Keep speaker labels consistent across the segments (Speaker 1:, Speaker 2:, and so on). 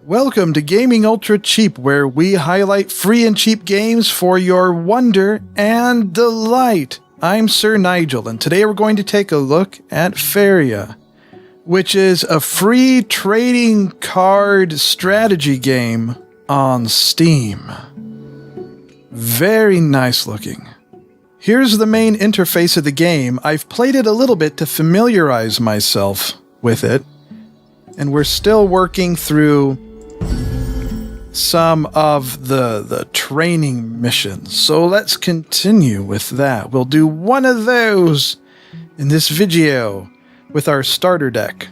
Speaker 1: Welcome to Gaming Ultra Cheap, where we highlight free and cheap games for your wonder and delight. I'm Sir Nigel, and today we're going to take a look at Faeria, which is a free trading card strategy game on Steam. Very nice looking. Here's the main interface of the game. I've played it a little bit to familiarize myself with it, and we're still working through some of the training missions. So let's continue with that. We'll do one of those in this video with our starter deck.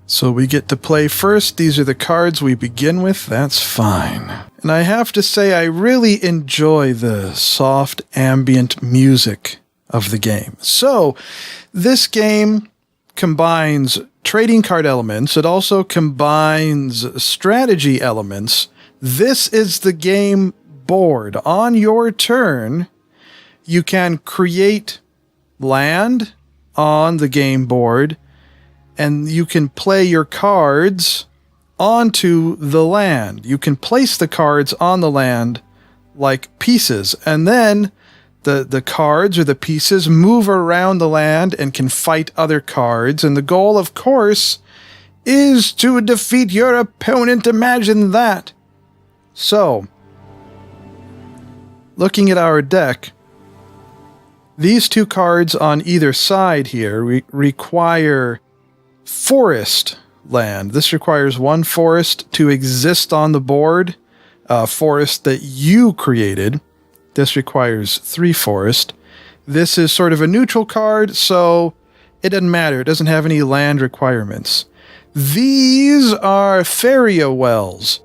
Speaker 1: So we get to play first. These are the cards we begin with. That's fine. And I have to say, I really enjoy the soft ambient music of the game. So this game combines trading card elements. It also combines strategy elements. This is the game board. On your turn, you can create land on the game board, and you can play your cards onto the land. You can place the cards on the land like pieces, and then the cards or the pieces move around the land and can fight other cards. And the goal, of course, is to defeat your opponent. Imagine that. So, looking at our deck, these two cards on either side here require forest land. This requires one forest to exist on the board, a forest that you created. This requires 3 forest. This is sort of a neutral card, so it doesn't matter. It doesn't have any land requirements. These are Faeria wells.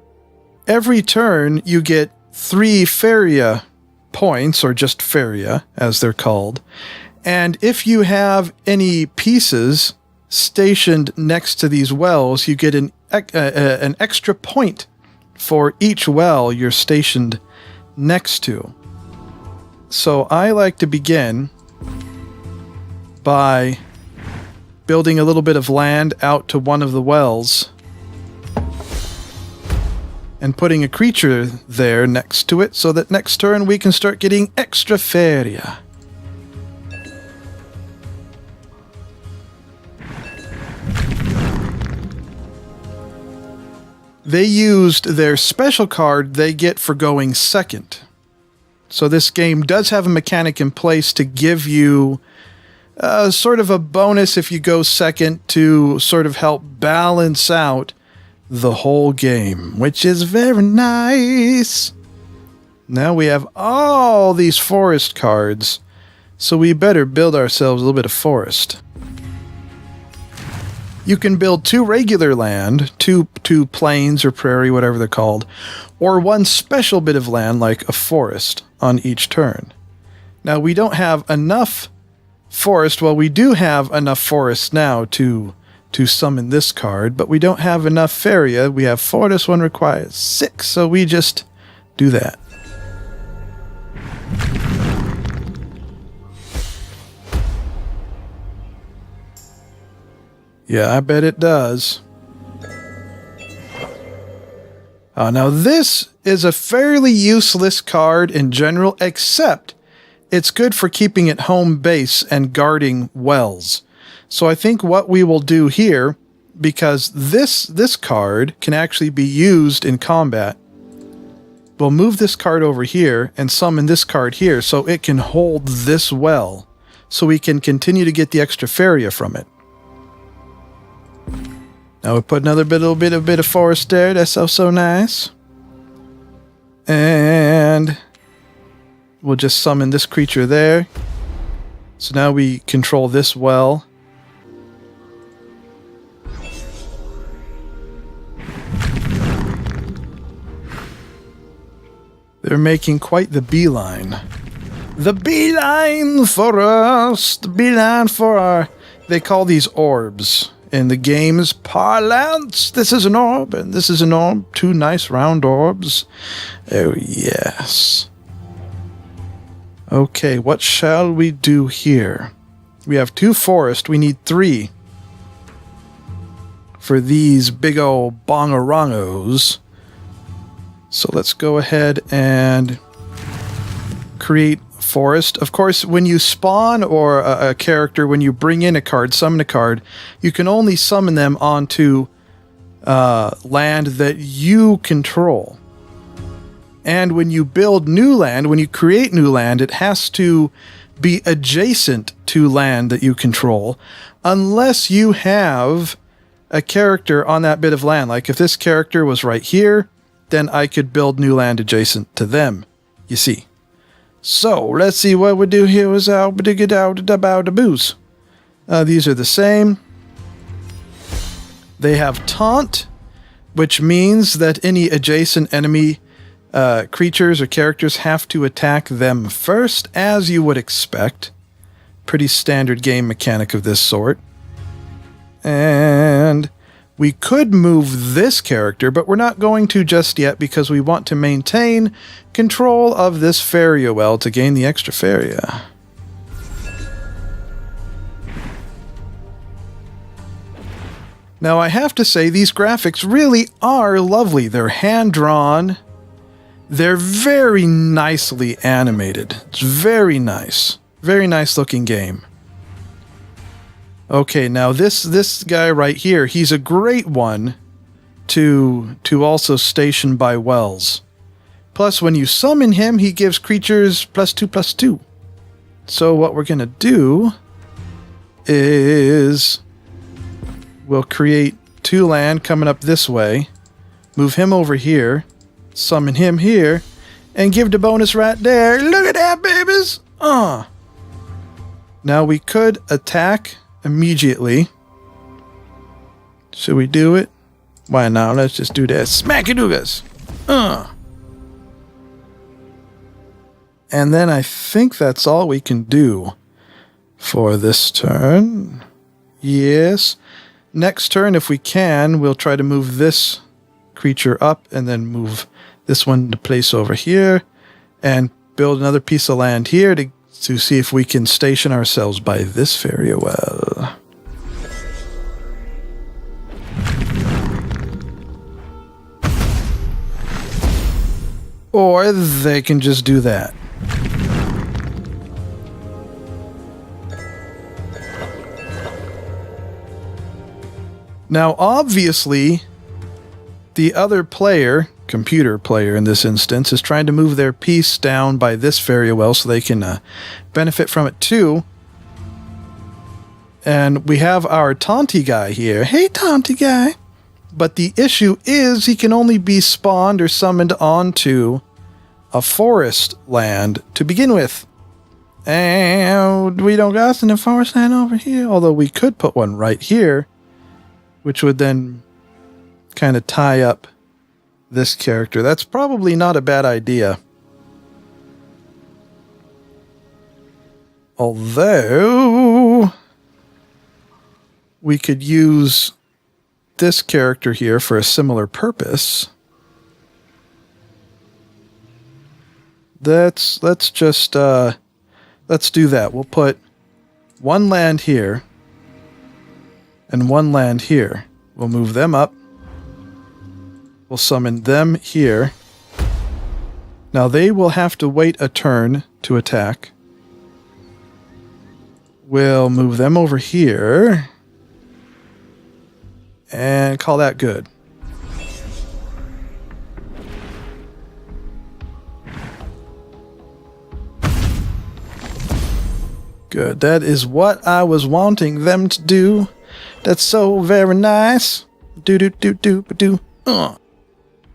Speaker 1: Every turn, you get 3 Faeria points, or just Faeria, as they're called. And if you have any pieces stationed next to these wells, you get an extra point for each well you're stationed next to. So I like to begin by building a little bit of land out to one of the wells and putting a creature there next to it so that next turn we can start getting extra Faeria. They used their special card they get for going second. So this game does have a mechanic in place to give you sort of a bonus if you go second to sort of help balance out the whole game, which is very nice. Now we have all these forest cards, so we better build ourselves a little bit of forest. You can build 2 regular land, two plains or prairie, whatever they're called, or 1 special bit of land like a forest on each turn. Now we don't have enough forest. Well, we do have enough forest now to summon this card, but we don't have enough Faeria. We have 4. This one requires 6, so we just do that. Yeah, I bet it does. Now this is a fairly useless card in general, except it's good for keeping at home base and guarding wells. So I think what we will do here, because this card can actually be used in combat, we'll move this card over here and summon this card here so it can hold this well, so we can continue to get the extra Faeria from it. Now we put another little bit of forest there. That's so nice. And we'll just summon this creature there. So now we control this well. They're making quite the beeline. The beeline for us. The beeline for our... They call these orbs. In the game's parlance, this is an orb, and this is an orb. 2 nice round orbs. Oh, yes. Okay, what shall we do here? We have 2 forest. We need 3 for these big old bongarongos. So let's go ahead and create forest. Of course, when you spawn or a character, when you bring in a card, summon a card, you can only summon them onto land that you control. And when you build new land, when you create new land, it has to be adjacent to land that you control, unless you have a character on that bit of land. Like if this character was right here, then I could build new land adjacent to them, you see. So let's see what we do here. These are the same. They have taunt, which means that any adjacent enemy creatures or characters have to attack them first, as you would expect. Pretty standard game mechanic of this sort. And we could move this character, but we're not going to just yet because we want to maintain control of this Faeria well to gain the extra Faeria. Now I have to say, these graphics really are lovely. They're hand-drawn. They're very nicely animated. It's very nice. Very nice looking game. Okay, now this guy right here, he's a great one to also station by wells. Plus, when you summon him, he gives creatures +2/+2. So what we're going to do is we'll create 2 land coming up this way, move him over here, summon him here, and give the bonus right there. Look at that, babies! Now we could attack immediately. Should we do it? Why not? Let's just do that. Smack-a-doogas! And then I think that's all we can do for this turn. Yes. Next turn, if we can, we'll try to move this creature up and then move this one to place over here and build another piece of land here to see if we can station ourselves by this Faeria well. Or they can just do that. Now, obviously, the other player, computer player in this instance, is trying to move their piece down by this Faeria well so they can benefit from it too. And we have our Taunty guy here. Hey, Taunty guy! But the issue is he can only be spawned or summoned onto a forest land to begin with. And we don't got any forest land over here, although we could put one right here, which would then kind of tie up this character. That's probably not a bad idea. Although we could use this character here for a similar purpose. Let's do that. We'll put 1 land here and 1 land here. We'll move them up. We'll summon them here. Now they will have to wait a turn to attack. We'll move them over here. And call that good. Good. That is what I was wanting them to do. That's so very nice. Do.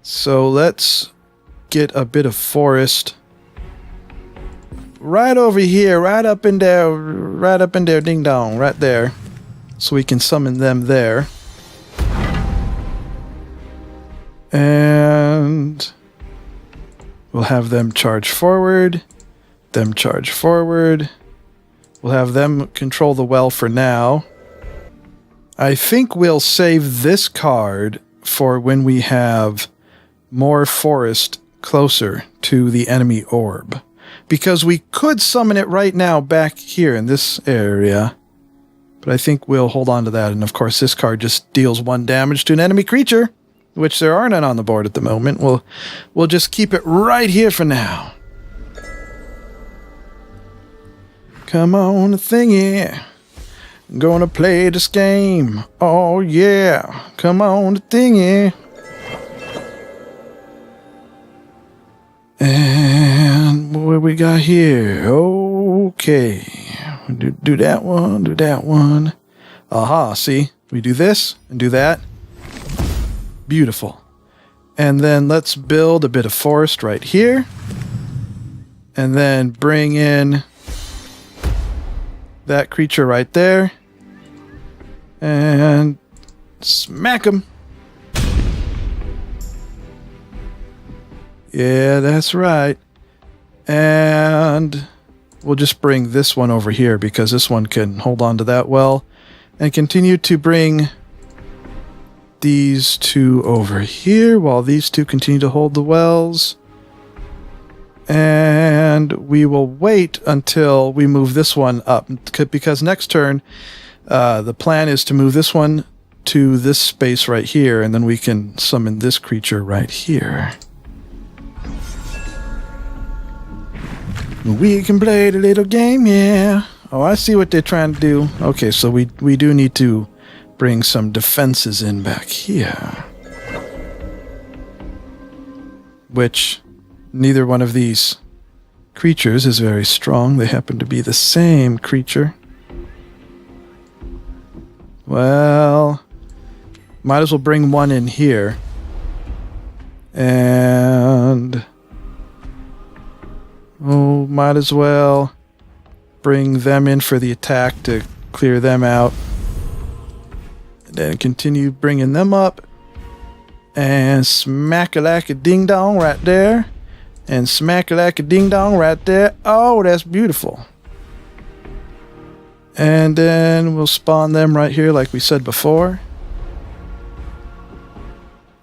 Speaker 1: So let's get a bit of forest right over here, right up in there, ding dong, right there. So we can summon them there. And we'll have them charge forward, them charge forward. We'll have them control the well for now. I think we'll save this card for when we have more forest closer to the enemy orb. Because we could summon it right now back here in this area. But I think we'll hold on to that. And of course this card just deals 1 damage to an enemy creature. which there are none on the board at the moment. We'll just keep it right here for now. Come on, thingy. I'm gonna play this game. Oh, yeah. Come on, thingy. And what we got here? Okay. Do that one, do that one. Aha, see? We do this and do that. Beautiful. And then let's build a bit of forest right here. And then bring in that creature right there. And smack him. Yeah, that's right. And we'll just bring this one over here because this one can hold on to that well. And continue to bring these two over here while these two continue to hold the wells. And we will wait until we move this one up, because next turn the plan is to move this one to this space right here, and then we can summon this creature right here. We can play the little game, yeah. Oh, I see what they're trying to do. Okay, so we do need to bring some defenses in back here. Which neither one of these creatures is very strong. They happen to be the same creature. Well, might as well bring one in here. And might as well bring them in for the attack to clear them out. And then continue bringing them up. And smack-a-lack-a-ding-dong right there. And smack-a-lack-a-ding-dong right there. Oh, that's beautiful. And then we'll spawn them right here like we said before.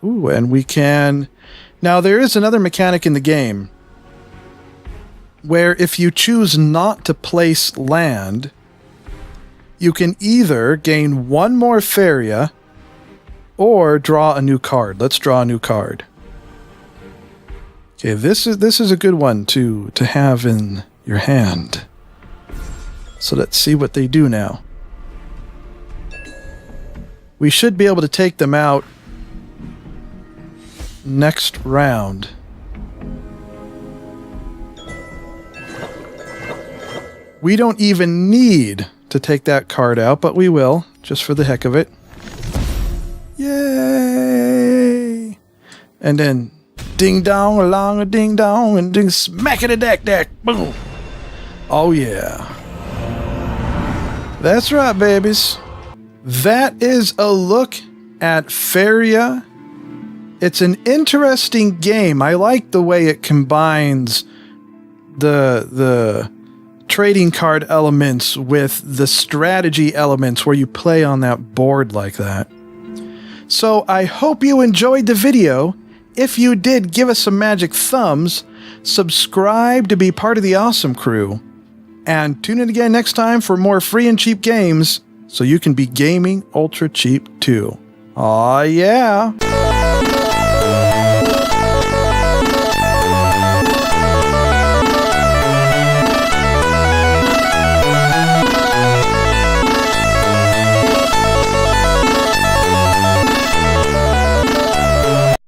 Speaker 1: Ooh, and we can... Now, there is another mechanic in the game where if you choose not to place land, you can either gain one more Faeria or draw a new card. Let's draw a new card. Okay, this is a good one to have in your hand. So let's see what they do now. We should be able to take them out next round. We don't even need to take that card out, but we will, just for the heck of it. Yay! And then ding dong along a ding dong and ding smack it a deck deck. Boom! Oh yeah. That's right, babies. That is a look at Faeria. It's an interesting game. I like the way it combines the trading card elements with the strategy elements where you play on that board like that. So I hope you enjoyed the video. If you did, give us some magic thumbs, subscribe to be part of the awesome crew, and tune in again next time for more free and cheap games so you can be gaming ultra cheap too. Aw, yeah!